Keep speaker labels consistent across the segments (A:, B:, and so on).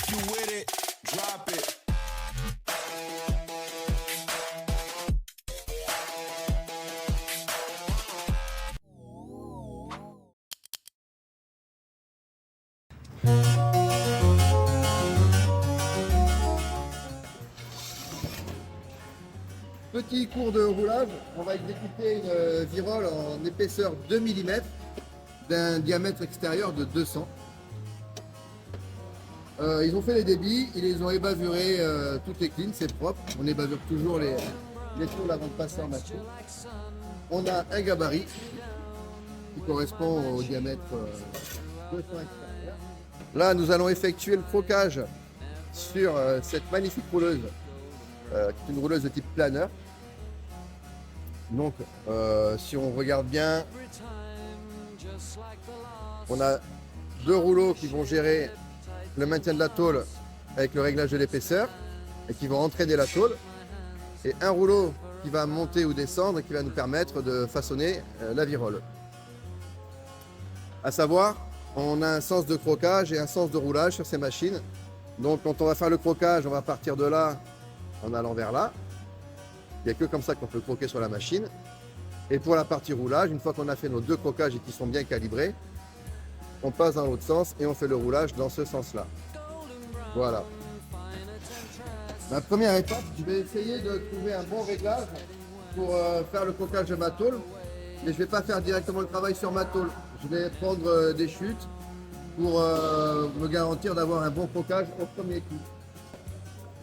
A: If you with it, drop it.
B: Petit cours de roulage, on va exécuter une virole en épaisseur 2 mm d'un diamètre extérieur de 200. Ils ont fait les débits, ils les ont ébavurés, tout est clean, c'est propre. On ébavure toujours les tôles avant de passer en machine. On a un gabarit qui correspond au diamètre 200 extérieur. Là, nous allons effectuer le crocage sur cette magnifique rouleuse, qui est une rouleuse de type planeur. Donc, si on regarde bien, on a deux rouleaux qui vont gérer le maintien de la tôle avec le réglage de l'épaisseur et qui vont entraîner la tôle, et un rouleau qui va monter ou descendre et qui va nous permettre de façonner la virole. À savoir, on a un sens de crocage et un sens de roulage sur ces machines. Donc quand on va faire le crocage, on va partir de là en allant vers là. Il n'y a que comme ça qu'on peut croquer sur la machine. Et pour la partie roulage, une fois qu'on a fait nos deux croquages et qu'ils sont bien calibrés, on passe dans l'autre sens et on fait le roulage dans ce sens-là. Voilà. Ma première étape, je vais essayer de trouver un bon réglage pour faire le croquage de ma tôle. Mais je ne vais pas faire directement le travail sur ma tôle. Je vais prendre des chutes pour me garantir d'avoir un bon croquage au premier coup.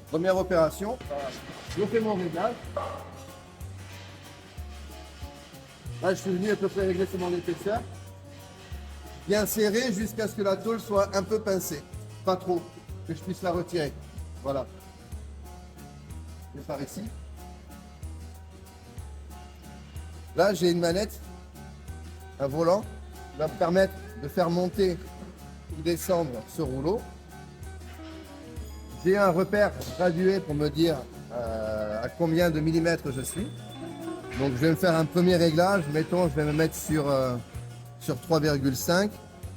B: Première opération, je fais mon réglage. Là, je suis venu à peu près régler sur mon épaisseur. Bien serré jusqu'à ce que la tôle soit un peu pincée. Pas trop, que je puisse la retirer. Voilà. Je vais par ici. Là, j'ai une manette, un volant, qui va me permettre de faire monter ou descendre ce rouleau. J'ai un repère gradué pour me dire à combien de millimètres je suis. Donc je vais me faire un premier réglage. Mettons, je vais me mettre sur 3,5,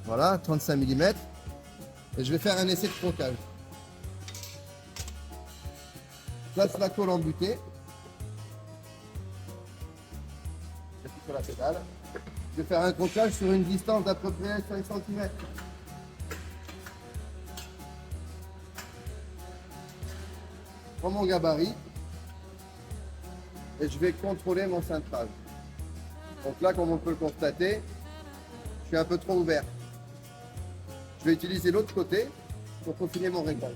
B: voilà, 35 mm. Et je vais faire un essai de crocage. Je place la tôle en butée. J'appuie sur la pédale. Je vais faire un crocage sur une distance d'à peu près 5 cm. Je prends mon gabarit et je vais contrôler mon cintrage. Donc là, comme on peut le constater, je suis un peu trop ouvert. Je vais utiliser l'autre côté pour peaufiner mon réglage.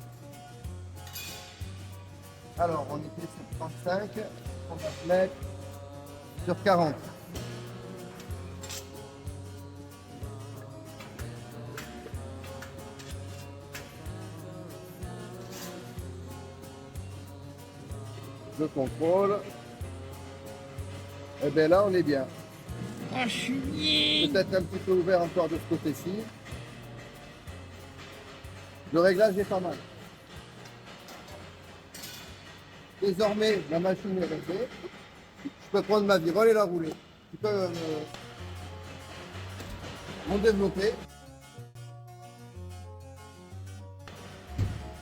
B: Alors, on était sur 35, on va se mettre sur 40. Je contrôle. Et bien là, on est bien. Peut-être un petit peu ouvert encore de ce côté-ci. Le réglage est pas mal. Désormais, la machine est réglée. Je peux prendre ma virole et la rouler. Je peux mon développer.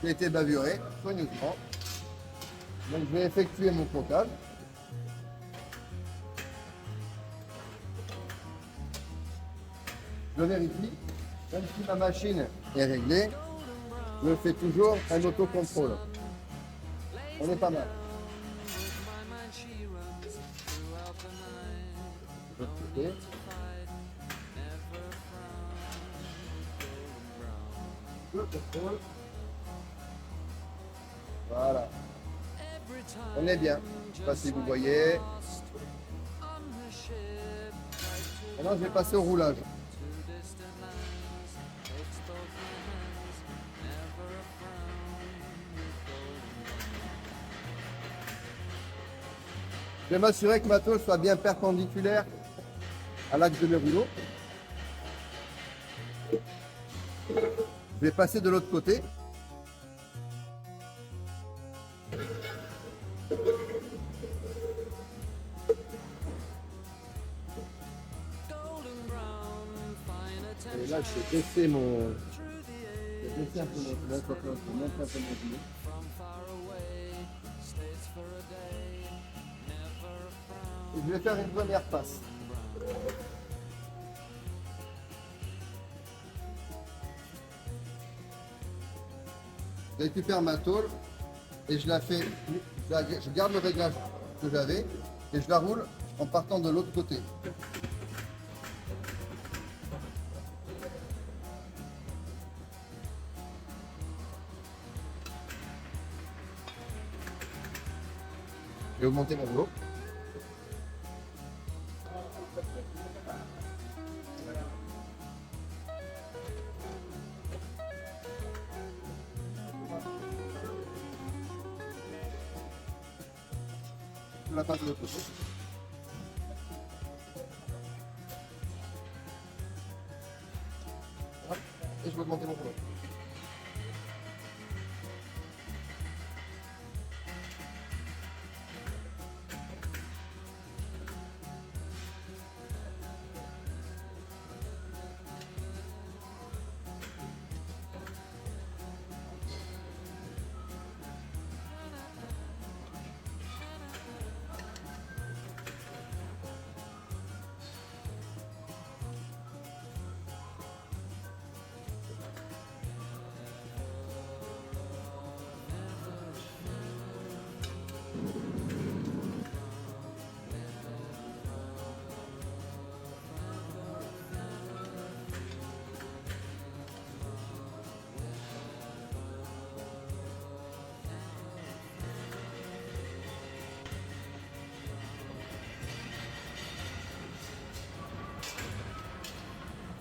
B: J'ai été bavuré soigneusement. Donc je vais effectuer mon crocage. Je vérifie, même si ma machine est réglée, je fais toujours un autocontrôle. On est pas mal. De l'autre côté. Le contrôle. Voilà. On est bien. Je ne sais pas si vous voyez. Maintenant, je vais passer au roulage. Je vais m'assurer que ma tôle soit bien perpendiculaire à l'axe de mes rouleaux. Je vais passer de l'autre côté. Et là, je vais baisser Laissez un peu monter, monte un peu monter. Et je vais faire une première passe. Je récupère ma tôle et je la fais, je garde le réglage que j'avais et je la roule en partant de l'autre côté. Je vais augmenter mon rouleau. Je la passe de l'autre côté. Hop, et je vais augmenter mon rouleau.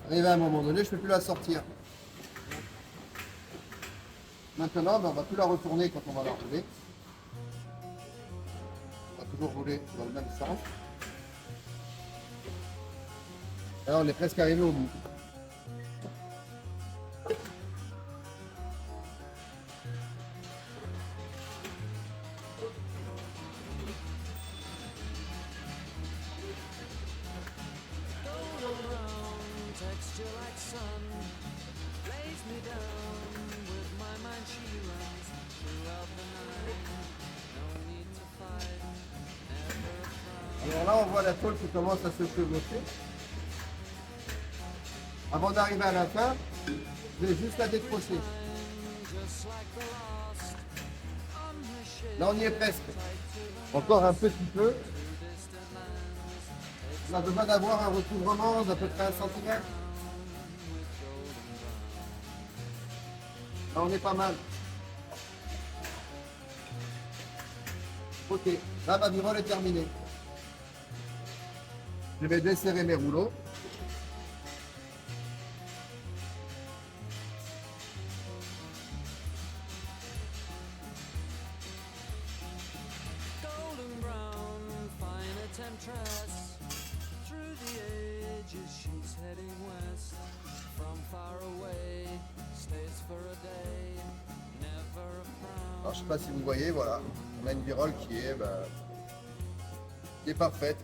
B: Arrivé à un moment donné, je ne peux plus la sortir. Maintenant, on ne va plus la retourner quand on va la rouler. On va toujours rouler dans le même sens. Et là, on est presque arrivé au bout. Alors là, on voit la tôle qui commence à se chevaucher. Avant d'arriver à la fin, je vais juste la décrocher. Là, on y est presque. Encore un petit peu. On a besoin d'avoir un recouvrement d'à peu près 1 cm. Là, on est pas mal. Ok, là, ma virole est terminée. Je vais desserrer mes rouleaux. Alors, je ne sais pas si vous voyez, voilà, on a une virole qui est parfaite.